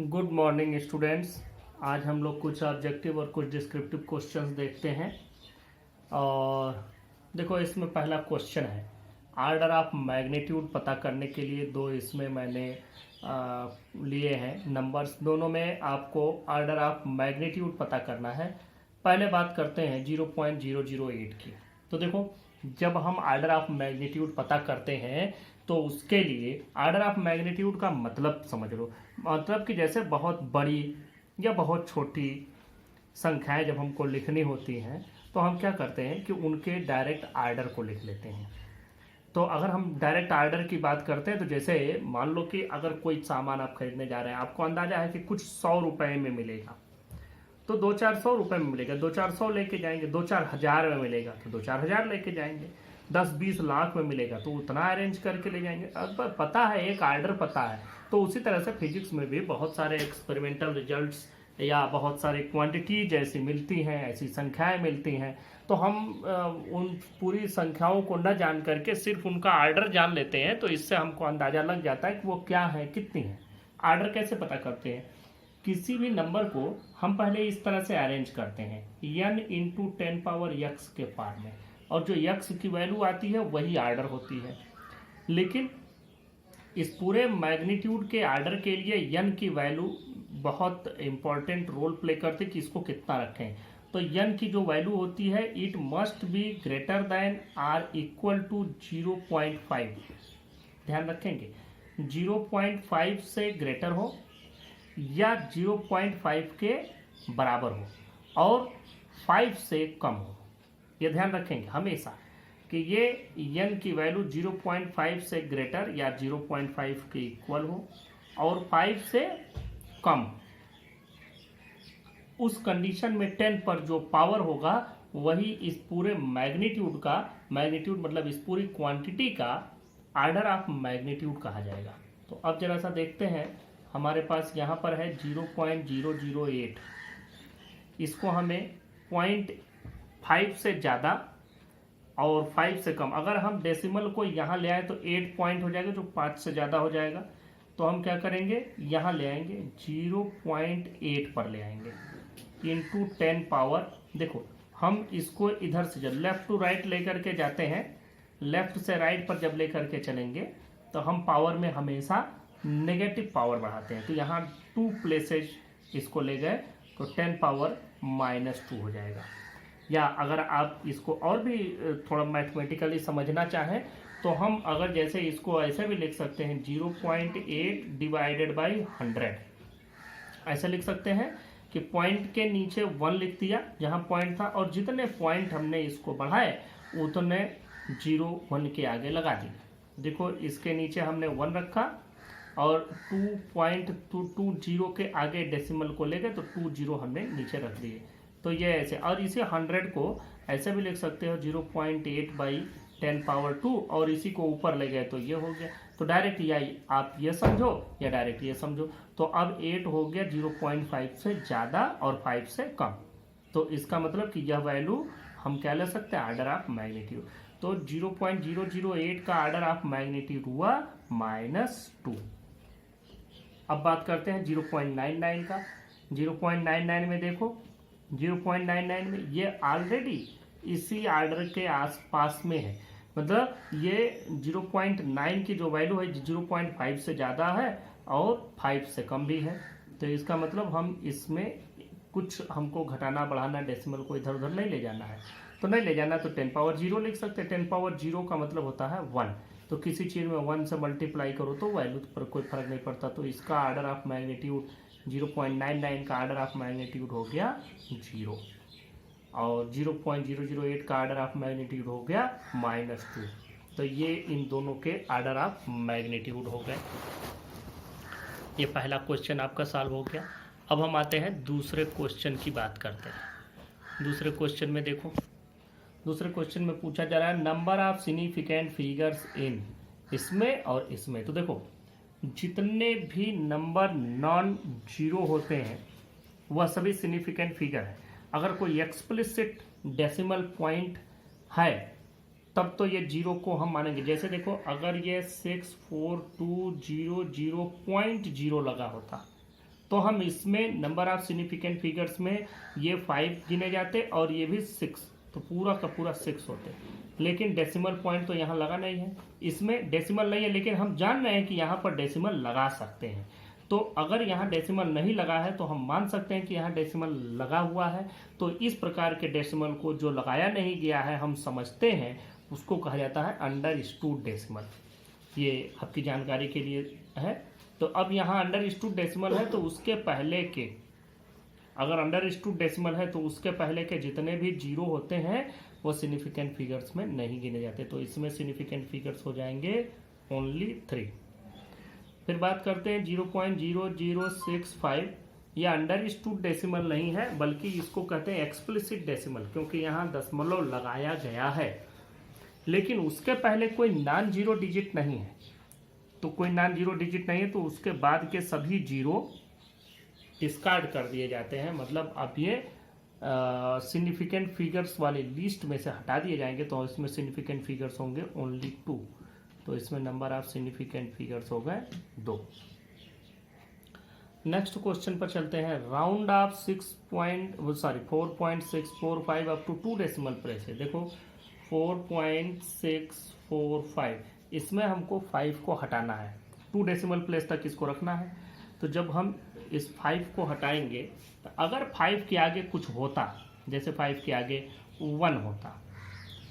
Good morning students. आज हम लोग कुछ ऑब्जेक्टिव और कुछ डिस्क्रिप्टिव क्वेश्चंस देखते हैं। और देखो, इसमें पहला क्वेश्चन है आर्डर ऑफ मैग्नीट्यूड पता करने के लिए दो इसमें मैंने लिए हैं नंबर्स। दोनों में आपको आर्डर ऑफ मैग्नीट्यूड पता करना है। पहले बात करते हैं 0.008 की। तो देखो, जब हम आर्डर ऑफ मैग्नीट्यूड पता करते हैं तो उसके लिए आर्डर ऑफ मैग्नीट्यूड का मतलब समझ लो। मतलब कि जैसे बहुत बड़ी या बहुत छोटी संख्याएं जब हमको लिखनी होती हैं तो हम क्या करते हैं कि उनके डायरेक्ट आर्डर को लिख लेते हैं। तो अगर हम डायरेक्ट आर्डर की बात करते हैं तो जैसे मान लो कि अगर कोई सामान आप खरीदने जा रहे हैं, आपको अंदाजा है कि कुछ 100 रुपए में मिलेगा, तो 2-400 रुपए में मिलेगा। 2-400 लेके जाएंगे। 2-4 हज़ार में मिलेगा तो 2-4 हज़ार लेके जाएंगे। 10-20 लाख में मिलेगा तो उतना अरेंज करके ले जाएंगे। अब पता है, एक आर्डर पता है। तो उसी तरह से फिजिक्स में भी बहुत सारे एक्सपेरिमेंटल रिजल्ट्स या बहुत सारी क्वांटिटी जैसी मिलती हैं, ऐसी संख्याएं मिलती हैं। तो हम उन पूरी संख्याओं को न जान करके सिर्फ उनका आर्डर जान लेते हैं, तो इससे हमको अंदाजा लग जाता है कि वो क्या है, कितनी है। आर्डर कैसे पता करते हैं? किसी भी नंबर को हम पहले इस तरह से अरेंज करते हैं n इंटू 10 पावर x के फॉर्म में, और जो x की वैल्यू आती है वही आर्डर होती है। लेकिन इस पूरे मैग्नीट्यूड के आर्डर के लिए n की वैल्यू बहुत इंपॉर्टेंट रोल प्ले करती है कि इसको कितना रखें। तो n की जो वैल्यू होती है, it must be greater than or equal to 0.5। ध्यान रखेंगे, 0.5 से ग्रेटर हो या 0.5 के बराबर हो और 5 से कम हो। ये ध्यान रखेंगे हमेशा कि ये n की वैल्यू 0.5 से ग्रेटर या 0.5 के इक्वल हो और 5 से कम। उस कंडीशन में 10 पर जो पावर होगा वही इस पूरे मैग्नीट्यूड का, मैग्नीट्यूड मतलब इस पूरी क्वांटिटी का आर्डर ऑफ मैग्नीट्यूड कहा जाएगा। तो अब जरा सा देखते हैं, हमारे पास यहाँ पर है 0.008। इसको हमें 0.5 से ज़्यादा और 5 से कम, अगर हम डेसिमल को यहाँ ले आए तो 8 पॉइंट हो जाएगा, जो 5 से ज़्यादा हो जाएगा। तो हम क्या करेंगे, यहाँ ले आएंगे 0.8 पर ले आएंगे इंटू 10 पावर। देखो, हम इसको इधर से जब लेफ्ट टू राइट लेकर के जाते हैं, लेफ्ट से राइट पर जब लेकर के चलेंगे तो हम पावर में हमेशा नेगेटिव पावर बढ़ाते हैं। तो यहाँ 2 प्लेसेज इसको ले गए तो 10 पावर -2 हो जाएगा। या अगर आप इसको और भी थोड़ा मैथमेटिकली समझना चाहें तो हम अगर जैसे इसको ऐसे भी लिख सकते हैं 0.8 डिवाइडेड बाई 100। ऐसे लिख सकते हैं कि पॉइंट के नीचे 1 लिख दिया जहाँ पॉइंट था, और जितने पॉइंट हमने इसको बढ़ाए उतने 0 1 के आगे लगा दिए। देखो, इसके नीचे हमने 1 रखा और 2.220 के आगे डेसिमल को ले गए तो 20 हमने नीचे रख दिए। तो ये ऐसे, और इसे 100 को ऐसे भी लिख सकते हो 0.8 बाई 10 पावर 2, और इसी को ऊपर ले गए तो ये हो गया। तो डायरेक्ट या आप ये समझो या डायरेक्ट ये समझो। तो अब 8 हो गया 0.5 से ज़्यादा और 5 से कम। तो इसका मतलब कि यह वैल्यू हम क्या ले सकते हैं, आर्डर ऑफ मैग्नीट्यूड। तो 0.008 का आर्डर ऑफ मैग्नीट्यूड हुआ -2। अब बात करते हैं 0.99 का। 0.99 में देखो, 0.99 में ये ऑलरेडी इसी आर्डर के आसपास में है। मतलब ये 0.9 की जो वैल्यू है 0.5 से ज़्यादा है और 5 से कम भी है। तो इसका मतलब हम इसमें कुछ हमको घटाना बढ़ाना, डेसिमल को इधर उधर नहीं ले जाना है। तो नहीं ले जाना तो 10 पावर 0 लिख सकते हैं। 10 पावर 0 का मतलब होता है 1। तो किसी चीज़ में 1 से मल्टीप्लाई करो तो वैल्यू पर कोई फर्क नहीं पड़ता। तो इसका आर्डर ऑफ मैग्नीट्यूड 0.99 का आर्डर ऑफ मैग्नीट्यूड हो गया 0, और 0.008 का आर्डर ऑफ मैग्नीट्यूड हो गया -2। तो ये इन दोनों के आर्डर ऑफ मैग्नीट्यूड हो गए। ये पहला क्वेश्चन आपका सॉल्व हो गया। अब हम आते हैं दूसरे क्वेश्चन की बात करते हैं। दूसरे क्वेश्चन में देखो, दूसरे क्वेश्चन में पूछा जा रहा है number of significant figures in, इसमें और इसमें। तो देखो, जितने भी नंबर नॉन जीरो होते हैं वह सभी सिग्निफिकेंट फिगर है। अगर कोई एक्सप्लिसिट डेसिमल पॉइंट है तब तो ये 0 को हम मानेंगे। जैसे देखो, अगर ये 64200.0 लगा होता तो हम इसमें नंबर ऑफ सिग्निफिकेंट फिगर्स में ये 5 गिने जाते और ये भी 6, तो पूरा का पूरा 6 होते। लेकिन डेसिमल पॉइंट तो यहाँ लगा नहीं है, इसमें डेसिमल नहीं है, लेकिन हम जान रहे हैं कि यहाँ पर डेसिमल लगा सकते हैं। तो अगर यहाँ डेसिमल नहीं लगा है तो हम मान सकते हैं कि यहाँ डेसिमल लगा हुआ है। तो इस प्रकार के डेसिमल को जो लगाया नहीं गया है हम समझते हैं उसको कहा जाता है अंडरस्टूड डेसिमल। ये आपकी जानकारी के लिए है। तो अब यहाँ अंडरस्टूड डेसिमल है तो उसके पहले के, अगर अंडरस्टूड डेसिमल है तो उसके पहले के जितने भी जीरो होते हैं वो सिग्निफिकेंट फिगर्स में नहीं गिने जाते। तो इसमें सिग्निफिकेंट फिगर्स हो जाएंगे ओनली 3। फिर बात करते हैं 0.0065। यह अंडरस्टूड डेसिमल नहीं है बल्कि इसको कहते हैं एक्सप्लिसिट डेसिमल, क्योंकि यहाँ दशमलव लगाया गया है लेकिन उसके पहले कोई नॉन जीरो डिजिट नहीं है। तो कोई नॉन जीरो डिजिट नहीं है तो उसके बाद के सभी जीरो डिस्कार्ड कर दिए जाते हैं, मतलब अब ये सिग्निफिकेंट फिगर्स वाले लिस्ट में से हटा दिए जाएंगे। तो इसमें सिग्निफिकेंट फिगर्स होंगे ओनली 2। तो इसमें नंबर ऑफ सिग्निफिकेंट फिगर्स हो गए 2। नेक्स्ट क्वेश्चन पर चलते हैं। Round off 4.645 up to 2 decimal place है। देखो 4.645, इसमें हमको 5 को हटाना है, 2 डेसिमल प्लेस तक इसको रखना है। तो जब हम इस 5 को हटाएंगे तो अगर 5 के आगे कुछ होता, जैसे 5 के आगे 1 होता,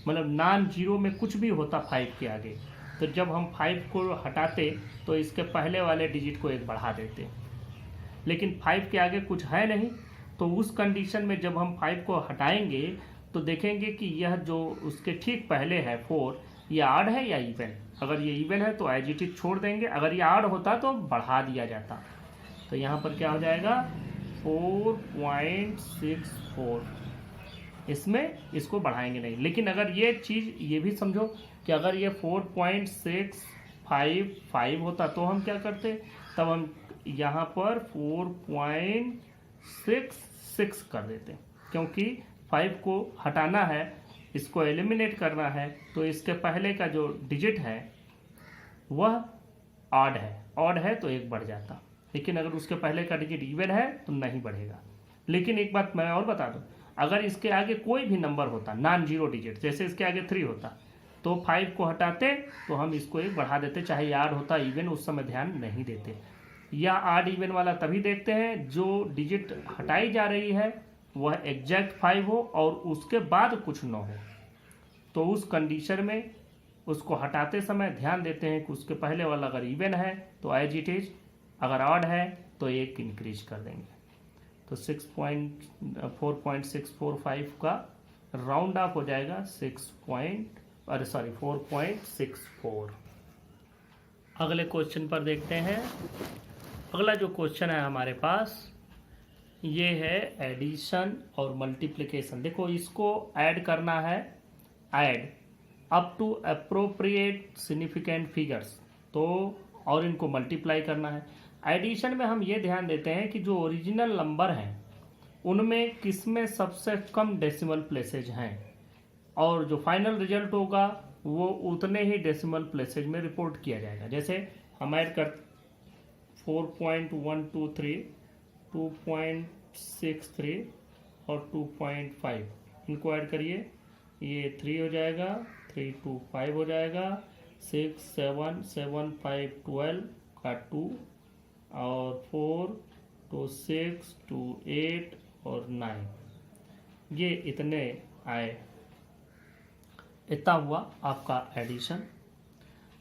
मतलब नॉन जीरो में कुछ भी होता 5 के आगे, तो जब हम 5 को हटाते तो इसके पहले वाले डिजिट को 1 बढ़ा देते। लेकिन 5 के आगे कुछ है नहीं, तो उस कंडीशन में जब हम 5 को हटाएंगे तो देखेंगे कि यह जो उसके ठीक पहले है 4, ये ऑड है या इवन। अगर ये इवन है तो एज इट इज छोड़ देंगे, अगर ये ऑड होता तो बढ़ा दिया जाता। तो यहाँ पर क्या हो जाएगा 4.64, इसमें इसको बढ़ाएंगे नहीं। लेकिन अगर ये चीज़ ये भी समझो कि अगर ये 4.655 होता तो हम क्या करते, तब हम यहाँ पर 4.66 कर देते, क्योंकि 5 को हटाना है, इसको एलिमिनेट करना है, तो इसके पहले का जो डिजिट है वह ऑड है तो 1 बढ़ जाता। लेकिन अगर उसके पहले का डिजिट इवन है तो नहीं बढ़ेगा। लेकिन एक बात मैं और बता दूं, अगर इसके आगे कोई भी नंबर होता नॉन जीरो डिजिट, जैसे इसके आगे 3 होता, तो 5 को हटाते तो हम इसको 1 बढ़ा देते, चाहे ऑड होता इवन, उस समय ध्यान नहीं देते। या ऑड इवन वाला तभी देखते हैं जो डिजिट हटाई जा रही है वह एग्जैक्ट 5 हो और उसके बाद कुछ न हो। तो उस कंडीशन में उसको हटाते समय ध्यान देते हैं कि उसके पहले वाला अगर इवन है तो एज इट इज, अगर ऑड है तो 1 इंक्रीज कर देंगे। तो 4.645 का राउंड ऑफ हो जाएगा 4.64। अगले क्वेश्चन पर देखते हैं। अगला जो क्वेश्चन है हमारे पास ये है एडिशन और मल्टीप्लिकेशन। देखो इसको ऐड करना है, add up to appropriate significant figures, तो और इनको मल्टीप्लाई करना है। एडिशन में हम ये ध्यान देते हैं कि जो ओरिजिनल नंबर हैं उनमें किसमें सबसे कम डेसिमल प्लेसेज हैं, और जो फाइनल रिजल्ट होगा वो उतने ही डेसिमल प्लेसेज में रिपोर्ट किया जाएगा। जैसे हम ऐड कर 4.123, 2.63 और 2.5, इनको ऐड करिए, ये 3 हो जाएगा, 3 2 5 हो जाएगा, 6 7 7 5 12 का 2 और 4 2 6 2 8 और 9, ये इतने आए, इतना हुआ आपका एडिशन।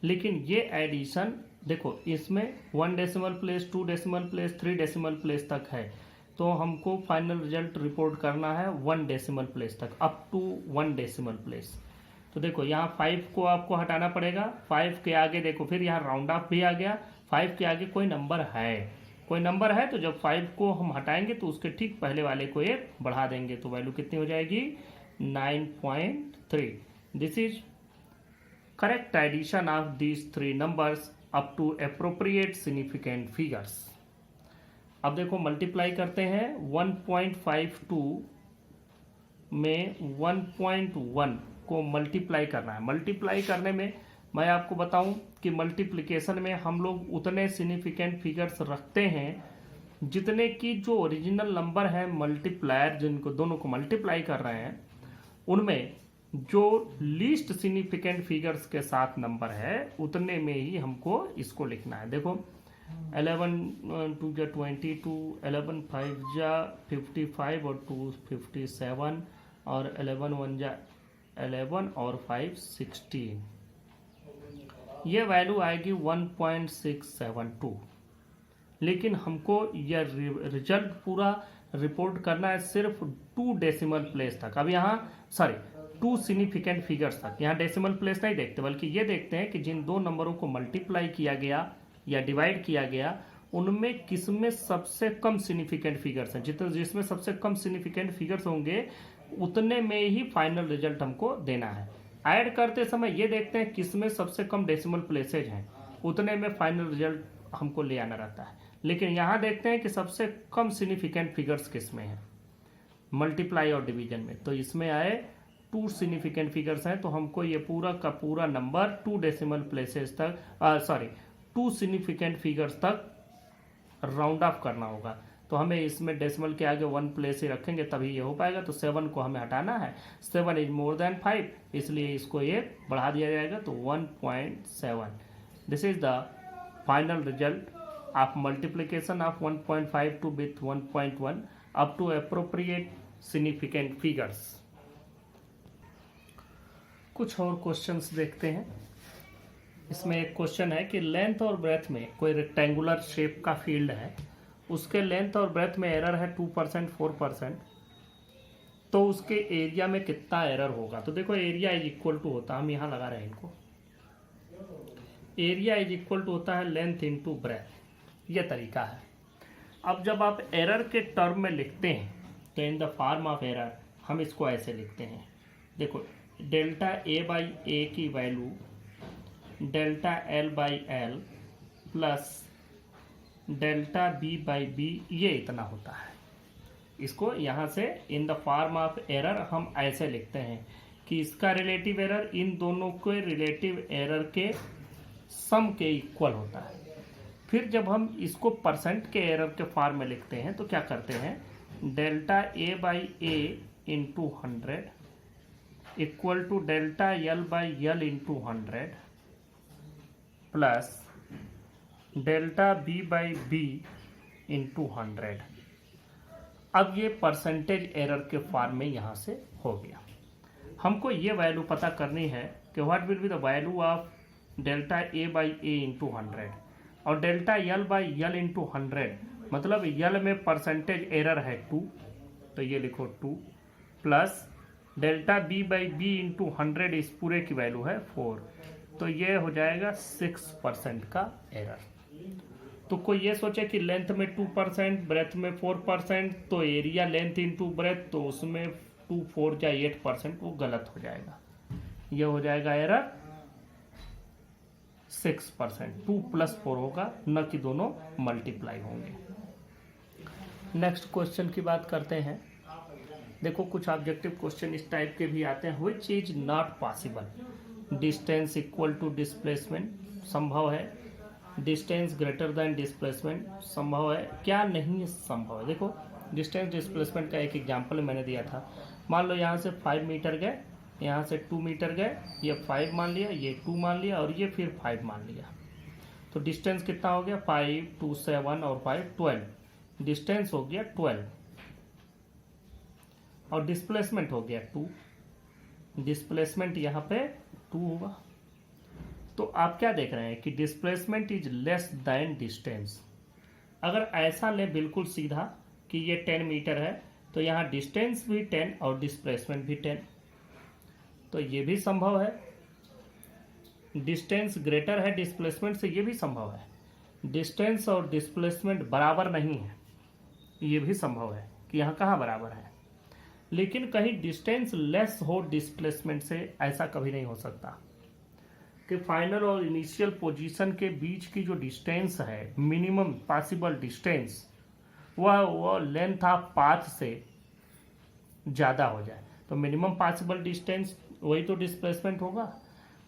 लेकिन ये एडिशन देखो इसमें 1 decimal place, 2 decimal place, 3 decimal place तक है, तो हमको फाइनल रिजल्ट रिपोर्ट करना है 1 डेसिमल प्लेस तक, अप टू 1 डेसिमल प्लेस। तो देखो यहाँ 5 को आपको हटाना पड़ेगा, 5 के आगे देखो फिर यहाँ राउंड ऑफ भी आ गया, 5 के आगे कोई नंबर है, तो जब 5 को हम हटाएंगे तो उसके ठीक पहले वाले को 1 बढ़ा देंगे, तो वैल्यू कितनी हो जाएगी 9.3। This is correct addition of these 3 numbers up to appropriate significant figures. अब देखो मल्टीप्लाई करते हैं, 1.52 में 1.1 को मल्टीप्लाई करना है। मल्टीप्लाई करने में मैं आपको बताऊं कि मल्टीप्लिकेशन में हम लोग उतने सिग्निफिकेंट फिगर्स रखते हैं जितने की जो ओरिजिनल नंबर है मल्टीप्लायर, जिनको दोनों को मल्टीप्लाई कर रहे हैं, उनमें जो लीस्ट सिग्निफिकेंट फिगर्स के साथ नंबर है उतने में ही हमको इसको लिखना है। देखो 11 2 जा 22, 11 5 जा 55 और 2 57 और 11 1 जा 11 और 5 16। ये वैल्यू आएगी 1.672। लेकिन हमको यह रिजल्ट पूरा रिपोर्ट करना है सिर्फ 2 डेसिमल प्लेस तक। अब यहाँ 2 सिग्निफिकेंट फिगर्स तक। यहाँ डेसिमल प्लेस नहीं देखते, बल्कि ये देखते हैं कि जिन दो नंबरों को मल्टीप्लाई किया गया या डिवाइड किया गया उनमें किसमें सबसे कम सिग्निफिकेंट फिगर्स हैं। जिसमें सबसे कम सिग्निफिकेंट फिगर्स होंगे उतने में ही फाइनल रिजल्ट हमको देना है। ऐड करते समय ये देखते हैं किसमें सबसे कम डेसिमल प्लेसेज हैं, उतने में फाइनल रिजल्ट हमको ले आना रहता है। लेकिन यहाँ देखते हैं कि सबसे कम सिग्निफिकेंट फिगर्स किसमें हैं, मल्टीप्लाई और डिवीजन में। तो इसमें आए 2 सिग्निफिकेंट फिगर्स हैं, तो हमको ये पूरा का पूरा नंबर 2 डेसिमल प्लेसेस तक 2 सिग्निफिकेंट फिगर्स तक राउंड ऑफ करना होगा। तो हमें इसमें डेसिमल के आगे 1 प्लेस ही रखेंगे तभी ये हो पाएगा। तो 7 को हमें हटाना है, 7 इज मोर देन 5, इसलिए इसको ये बढ़ा दिया जाएगा तो 1.7। This is the final result of multiplication of 1.52 with 1.1 up to appropriate significant figures. कुछ और क्वेश्चंस देखते हैं। इसमें एक क्वेश्चन है कि लेंथ और ब्रेथ में कोई रेक्टेंगुलर शेप का फील्ड है, उसके लेंथ और ब्रेथ में एरर है 2% 4%, तो उसके एरिया में कितना एरर होगा। तो देखो एरिया इज इक्वल टू होता है, हम यहाँ लगा रहे हैं इनको, एरिया इज इक्वल टू होता है लेंथ इंटू ब्रेथ। यह तरीका है। अब जब आप एरर के टर्म में लिखते हैं तो इन द फॉर्म ऑफ एरर हम इसको ऐसे लिखते हैं। देखो डेल्टा ए बाई ए की value delta L by L plus delta B by B, ये इतना होता है। इसको यहाँ से in the form of error हम ऐसे लिखते हैं कि इसका रिलेटिव एरर इन दोनों के रिलेटिव एरर के सम के इक्वल होता है। फिर जब हम इसको परसेंट के एरर के फॉर्म में लिखते हैं तो क्या करते हैं, delta A by A into 100 equal to delta L by L into 100 plus delta B by B into 100। अब ये परसेंटेज एरर के फॉर्म में यहाँ से हो गया। हमको ये वैल्यू पता करनी है कि what will be the value of delta A by A into 100 और delta L by L into 100, मतलब यल में परसेंटेज एरर है 2, तो ये लिखो 2 plus delta B by B into 100 इस पूरे की वैल्यू है 4, तो ये हो जाएगा 6% का एरर। तो कोई ये सोचे कि लेंथ में 2% ब्रेथ में 4%, तो एरिया लेंथ इंटू ब्रेथ, तो उसमें 2 4 या 8%, वो गलत हो जाएगा। ये हो जाएगा एरर 6%, 2 + 4 होगा, न कि दोनों मल्टीप्लाई होंगे। नेक्स्ट क्वेश्चन की बात करते हैं। देखो कुछ ऑब्जेक्टिव क्वेश्चन इस टाइप के भी आते हैं। Which is not possible, distance equal to displacement, संभव है। डिस्टेंस ग्रेटर देन डिस्प्लेसमेंट, संभव है। क्या नहीं संभव है। देखो डिस्टेंस डिस्प्लेसमेंट का एक एग्जांपल मैंने दिया था। मान लो यहाँ से 5 मीटर गए, यहाँ से 2 मीटर गए, ये 5 मान लिया, ये 2 मान लिया और ये फिर 5 मान लिया, तो डिस्टेंस कितना हो गया 5 2 7 और 5 12, डिस्टेंस हो गया 12 और डिस्प्लेसमेंट हो गया 2, डिस्प्लेसमेंट यहाँ पे 2 होगा। तो आप क्या देख रहे हैं कि displacement is less than distance. अगर ऐसा ले बिल्कुल सीधा कि ये 10 मीटर है, तो यहाँ डिस्टेंस भी 10 और डिस्प्लेसमेंट भी 10, तो ये भी संभव है। डिस्टेंस ग्रेटर है डिस्प्लेसमेंट से, ये भी संभव है। डिस्टेंस और डिस्प्लेसमेंट बराबर नहीं है, ये भी संभव है कि यहाँ कहाँ बराबर है। लेकिन कहीं डिस्टेंस लेस हो डिस्प्लेसमेंट से, ऐसा कभी नहीं हो सकता कि फाइनल और इनिशियल पोजीशन के बीच की जो डिस्टेंस है, मिनिमम पॉसिबल डिस्टेंस, वह लेंथ ऑफ पाथ से ज़्यादा हो जाए। तो मिनिमम पॉसिबल डिस्टेंस वही तो डिस्प्लेसमेंट होगा,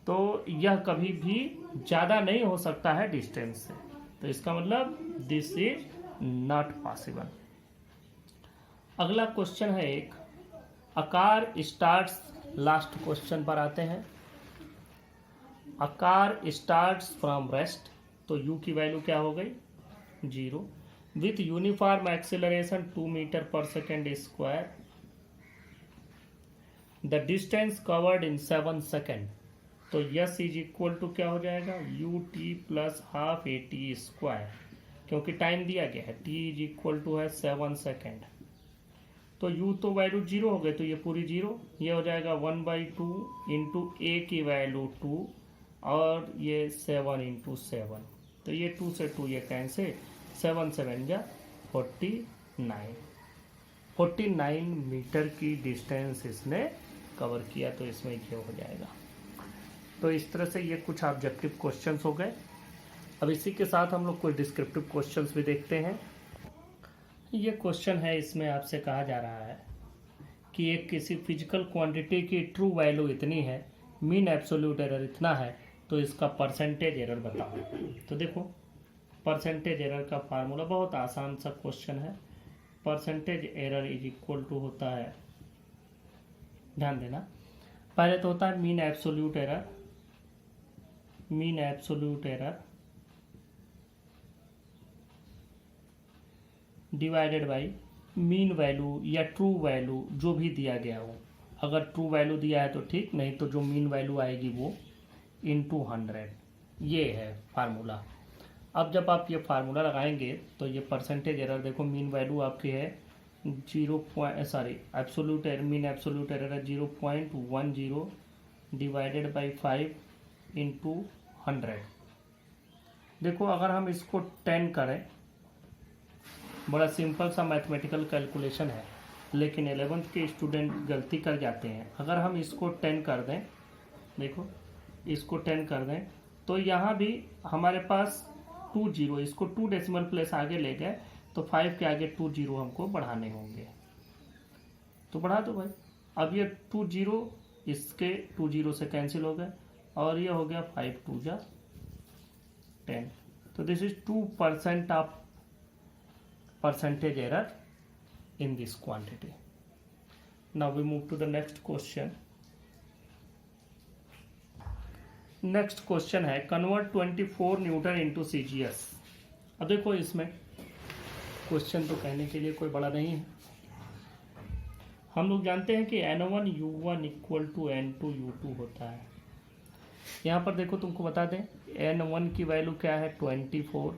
तो यह कभी भी ज़्यादा नहीं हो सकता है डिस्टेंस से। तो इसका मतलब दिस इज नॉट पॉसिबल। अगला क्वेश्चन है एक, आकार स्टार्ट्स, लास्ट क्वेश्चन पर आते हैं। आकार स्टार्ट्स फ्रॉम रेस्ट, तो यू की वैल्यू क्या हो गई 0, with uniform acceleration 2 metre per second square, the distance covered in 7 second, तो यस इज इक्वल टू क्या हो जाएगा you T plus half A T square, क्योंकि टाइम दिया गया है, टी इज इक्वल टू है 7 सेकेंड, तो u तो वैल्यू 0 हो गई, तो ये पूरी 0, ये हो जाएगा 1/2 इंटू ए की वैल्यू 2 और ये 7 इंटू 7, तो ये 2 से 2 ये कैंसिल, 7 7 जा 49 मीटर की डिस्टेंस इसने कवर किया, तो इसमें ये हो जाएगा। तो इस तरह से ये कुछ ऑब्जेक्टिव क्वेश्चंस हो गए। अब इसी के साथ हम लोग कुछ डिस्क्रिप्टिव क्वेश्चंस भी देखते हैं। ये क्वेश्चन है, इसमें आपसे कहा जा रहा है कि एक किसी फिजिकल क्वांटिटी की ट्रू वैल्यू इतनी है, मीन एब्सोल्यूट एरर इतना है, तो इसका परसेंटेज एरर बताओ। तो देखो परसेंटेज एरर का फार्मूला बहुत आसान सा क्वेश्चन है। Percentage error is equal to होता है, ध्यान देना, पहले तो होता है mean absolute error divided by mean value या ट्रू वैल्यू जो भी दिया गया हो। अगर ट्रू वैल्यू दिया है तो ठीक, नहीं तो जो मीन वैल्यू आएगी वो इंटू 100, ये है फार्मूला। अब जब आप ये फार्मूला लगाएंगे तो ये परसेंटेज एरर देखो, मीन वैल्यू आपकी है मीन एब्सोल्यूट एरर है 0.10 डिवाइडेड बाई 5 इंटू 100। देखो अगर हम इसको 10 करें, बड़ा सिंपल सा मैथमेटिकल कैलकुलेशन है, लेकिन 11th के स्टूडेंट गलती कर जाते हैं। अगर हम इसको 10 कर दें, देखो इसको 10 कर दें, तो यहाँ भी हमारे पास 2 0, इसको 2 डेसिमल प्लेस आगे ले गए, तो 5 के आगे 2 0 हमको बढ़ाने होंगे, तो बढ़ा दो भाई। अब ये 2 0 इसके 2 0 से कैंसिल हो गए, और ये हो गया 5 2 जा 10, तो this is 2% of percentage error in this quantity. Now we move to the next question. Next question है convert 24 न्यूटन into CGS। अब देखो इसमें क्वेश्चन तो कहने के लिए कोई बड़ा नहीं है। हम लोग जानते हैं कि N1 U1 equal to N2 U2 होता है। यहाँ पर देखो तुमको बता दें, N1 की वैल्यू क्या है 24,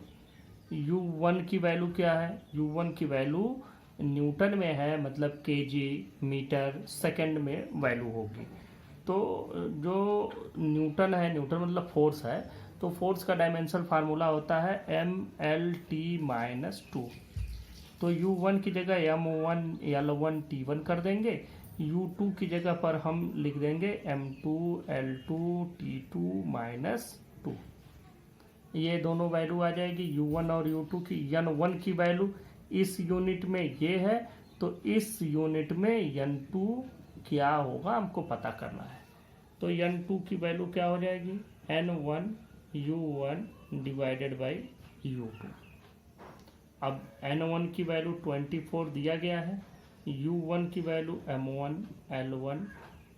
U1 की वैल्यू क्या है, U1 की वैल्यू न्यूटन में है, मतलब केजी मीटर सेकंड में वैल्यू होगी। तो जो न्यूटन है, न्यूटन मतलब फोर्स है, तो फोर्स का डायमेंशन फार्मूला होता है MLT-2। तो U1 की जगह M1 L1 T1 कर देंगे, U2 की जगह पर हम लिख देंगे M2 L2 T2-2। ये दोनों वैल्यू आ जाएगी U1 और U2 की। N1 की वैल्यू इस यूनिट में ये है, तो इस यूनिट में N2 क्या होगा हमको पता करना है। तो N2 की वैल्यू क्या हो जाएगी N1 U1 divided by U2। अब N1 की वैल्यू 24 दिया गया है, U1 की value M1 L1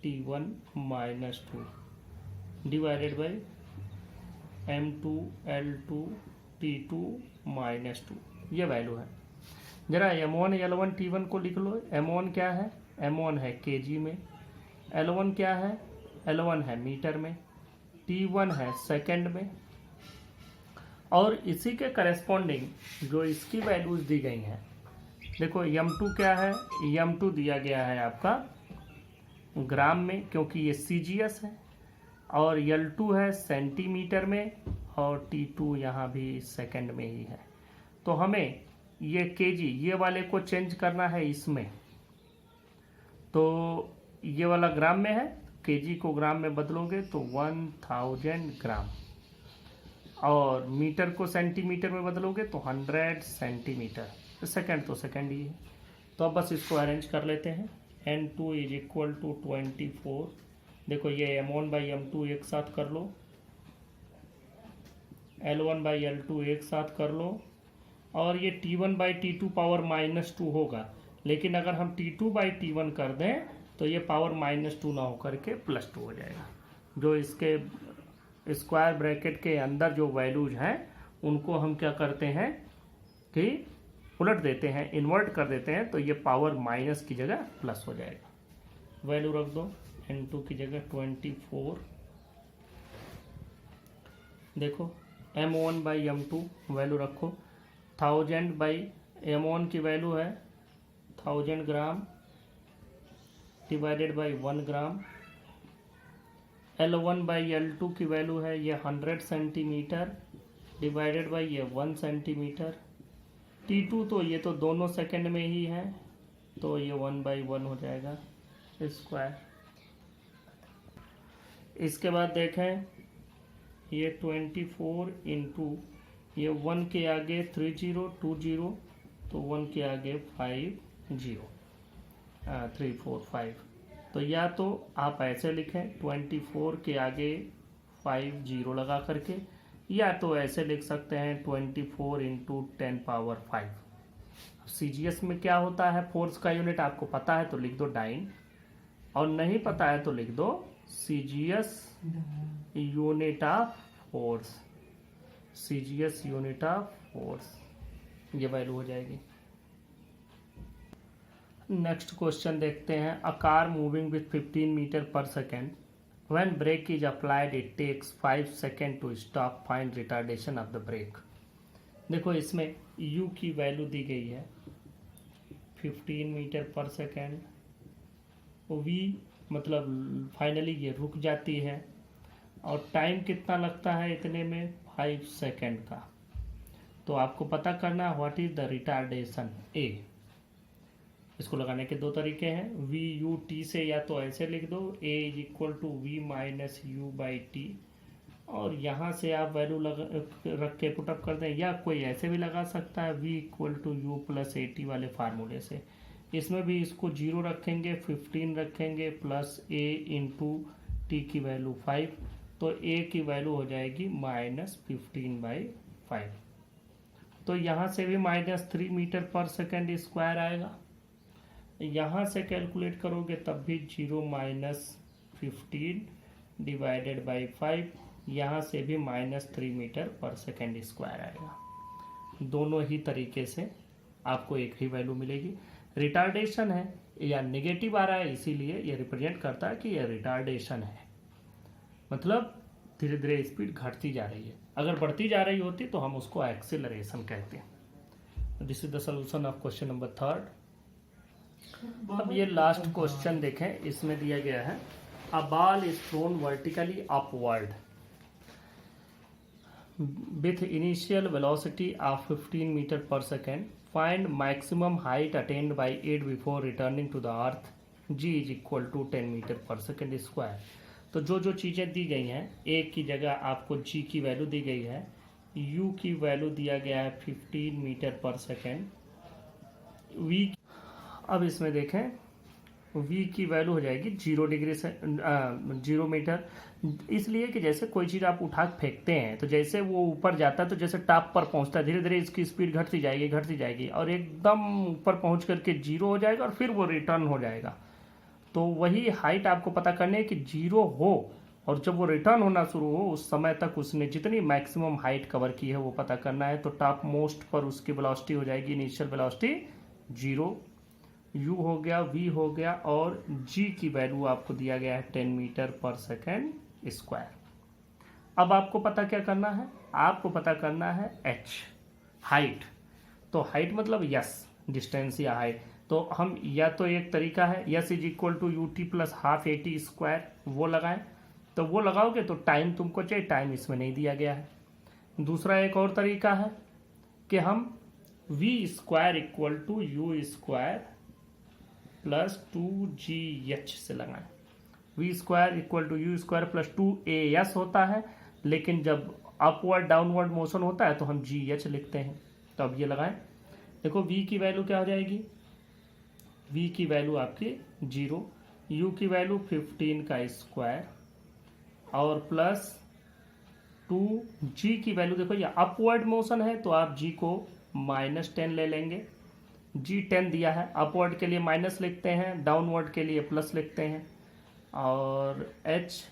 T1-2 divided by M2 L2 T2-2, ये वैल्यू है। जरा M1 L1 T1 को लिख लो। M1 क्या है, M1 है केजी में, L1 क्या है, L1 है मीटर में, T1 है सेकंड में, और इसी के करेस्पॉन्डिंग जो इसकी वैल्यूज दी गई हैं, देखो M2 क्या है, M2 दिया गया है आपका ग्राम में, क्योंकि ये CGS है, और L2 है सेंटीमीटर में, और T2 यहाँ भी सेकंड में ही है। तो हमें ये केजी, ये वाले को चेंज करना है इसमें, तो ये वाला ग्राम में है, केजी को ग्राम में बदलोगे तो 1000 ग्राम, और मीटर को सेंटीमीटर में बदलोगे तो 100 सेंटीमीटर, सेकंड तो सेकंड ही है। तो अब बस इसको अरेंज कर लेते हैं। N2 इज इक्वल टू 24, देखो ये M1 बाई M2 एक साथ कर लो, L1 बाई L2 एक साथ कर लो, और ये T1/T2 पावर -2 होगा, लेकिन अगर हम T2/T1 कर दें तो ये पावर -2 ना होकर के +2 हो जाएगा। जो इसके स्क्वायर ब्रैकेट के अंदर जो वैल्यूज हैं उनको हम क्या करते हैं कि उलट देते हैं, इन्वर्ट कर देते हैं, तो ये पावर माइनस की जगह प्लस हो जाएगा। वैल्यू रख दो n2 की जगह 24, देखो m1/m2 वैल्यू रखो, 1000/m1 की वैल्यू है 1000 gram divided by 1 gram, L1/L2 की वैल्यू है ये 100 सेंटीमीटर डिवाइडेड बाई ये 1 सेंटीमीटर, T2 तो ये तो दोनों सेकंड में ही है तो ये 1/1 हो जाएगा स्क्वायर। इसके बाद देखें ये 24 इंटू ये 1 के आगे 3020 तो 1 के आगे 50 345, तो या तो आप ऐसे लिखें 24 के आगे 50 लगा करके, या तो ऐसे लिख सकते हैं 24 इंटू 10 पावर 5। CGS में क्या होता है, फोर्स का यूनिट आपको पता है तो लिख दो डाइन, और नहीं पता है तो लिख दो CGS unit of force, CGS unit of force, ये वैल्यू हो जाएगी। नेक्स्ट क्वेश्चन देखते हैं। A car moving with 15 metre per second, when brake is applied it takes 5 second to stop, find retardation of the brake. देखो इसमें u की value दी गई है 15 मीटर पर सेकेंड, v मतलब फाइनली ये रुक जाती है, और टाइम कितना लगता है इतने में 5 सेकेंड का। तो आपको पता करना है what is the retardation a। इसको लगाने के दो तरीके हैं, वी यू टी से या तो ऐसे लिख दो a is equal to V minus U by T, और यहाँ से आप वैल्यू रख के पुटअप कर दें, या कोई ऐसे भी लगा सकता है v equal to U plus A T वाले फार्मूले से। इसमें भी इसको 0 रखेंगे, 15 रखेंगे, प्लस a इंटू टी की वैल्यू 5, तो a की वैल्यू हो जाएगी -15/5। तो यहाँ से भी -3 मीटर पर सेकेंड स्क्वायर आएगा, यहाँ से कैलकुलेट करोगे तब भी 0 - 15 डिवाइडेड बाई 5, यहाँ से भी -3 मीटर पर सेकेंड स्क्वायर आएगा। दोनों ही तरीके से आपको एक ही वैल्यू मिलेगी। रिटार्डेशन है या नेगेटिव आ रहा है, इसीलिए ये रिप्रेजेंट करता है कि ये रिटार्डेशन है, मतलब धीरे धीरे स्पीड घटती जा रही है। अगर बढ़ती जा रही होती तो हम उसको एक्सेलरेशन कहते हैं। This is the solution of question number 3। अब ये लास्ट क्वेश्चन देखें, इसमें दिया गया है a ball is thrown vertically upward with initial velocity of 15 metre per second, find maximum height attained by it before returning to the earth, g is equal to 10 metre per second square. तो जो जो चीज़ें दी गई हैं, a की जगह आपको g की वैल्यू दी गई है, u की वैल्यू दिया गया है 15 मीटर पर सेकेंड, v अब इसमें देखें v की वैल्यू हो जाएगी 0 डिग्री से 0 मीटर, इसलिए कि जैसे कोई चीज़ आप उठा फेंकते हैं तो जैसे वो ऊपर जाता है तो जैसे टॉप पर पहुंचता है, धीरे धीरे इसकी स्पीड घटती जाएगी और एकदम ऊपर पहुंच करके 0 हो जाएगा और फिर वो रिटर्न हो जाएगा। तो वही हाइट आपको पता करनी है कि 0 हो और जब वो रिटर्न होना शुरू हो उस समय तक उसने जितनी मैक्सिमम हाइट कवर की है वो पता करना है। तो टॉप मोस्ट पर उसकी वेलोसिटी हो जाएगी इनिशियल वेलोसिटी 0, u हो गया, v हो गया, और g की वैल्यू आपको दिया गया है 10 मीटर पर सेकेंड स्क्वायर। अब आपको पता क्या करना है, आपको पता करना है h हाइट। तो हाइट मतलब यस डिस्टेंस या हाइट, तो हम या तो एक तरीका है S is equal to U T plus half A T square, वो लगाएं। तो वो लगाओगे तो टाइम तुमको चाहिए, टाइम इसमें नहीं दिया गया है। दूसरा एक और तरीका है कि हम v square equal to U square plus 2gh से लगाएं। v square equal to U square plus 2as होता है, लेकिन जब अपवर्ड डाउनवर्ड मोशन होता है तो हम gh लिखते हैं। तो अब ये लगाएं, देखो v की वैल्यू क्या हो जाएगी, v की वैल्यू आपकी 0, u की वैल्यू 15 का स्क्वायर और प्लस 2g की वैल्यू, देखो ये अपवर्ड मोशन है तो आप g को -10 ले लेंगे। जी 10 दिया है, अपवर्ड के लिए माइनस लिखते हैं, डाउनवर्ड के लिए प्लस लिखते हैं। और h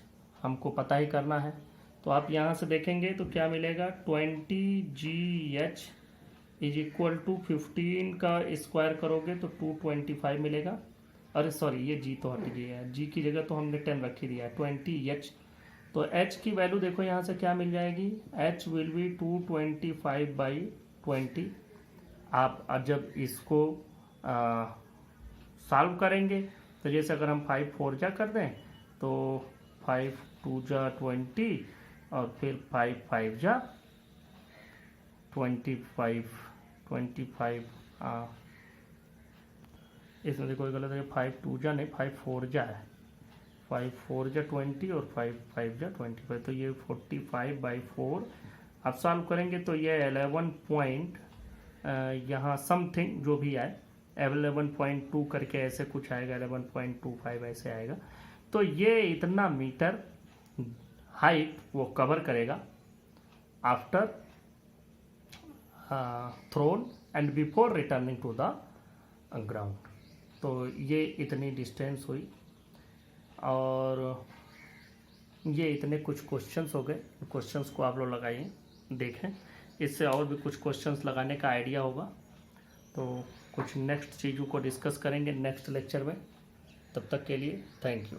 हमको पता ही करना है, तो आप यहाँ से देखेंगे तो क्या मिलेगा, 20GH इज इक्वल टू 15 का स्क्वायर करोगे तो 225 मिलेगा। अरे सॉरी, ये जी तो हट गया है, जी की जगह तो हमने 10 रख ही दिया है, 20H। तो h की वैल्यू देखो यहाँ से क्या मिल जाएगी, h विल बी 225/20। आप जब इसको सॉल्व करेंगे तो जैसे अगर हम 5 4 जा कर दें तो 5 2 जा 20 और फिर 5 5 जा 25 इसमें देखो गलत है, 5 2 जा नहीं 5 4 जा है, 5 4 जा 20 और 5 5 जा 25, तो ये 45/4 आप सॉल्व करेंगे तो ये 11 पॉइंट यहाँ समथिंग जो भी आए 11.2 करके ऐसे कुछ आएगा, 11.25 ऐसे आएगा। तो ये इतना मीटर हाइट वो कवर करेगा after thrown and before returning to the ground. तो ये इतनी डिस्टेंस हुई और ये इतने कुछ क्वेश्चंस हो गए। क्वेश्चंस को आप लोग लगाइए, देखें, इससे और भी कुछ क्वेश्चंस लगाने का आइडिया होगा। तो कुछ नेक्स्ट चीज़ों को डिस्कस करेंगे नेक्स्ट लेक्चर में। तब तक के लिए थैंक यू।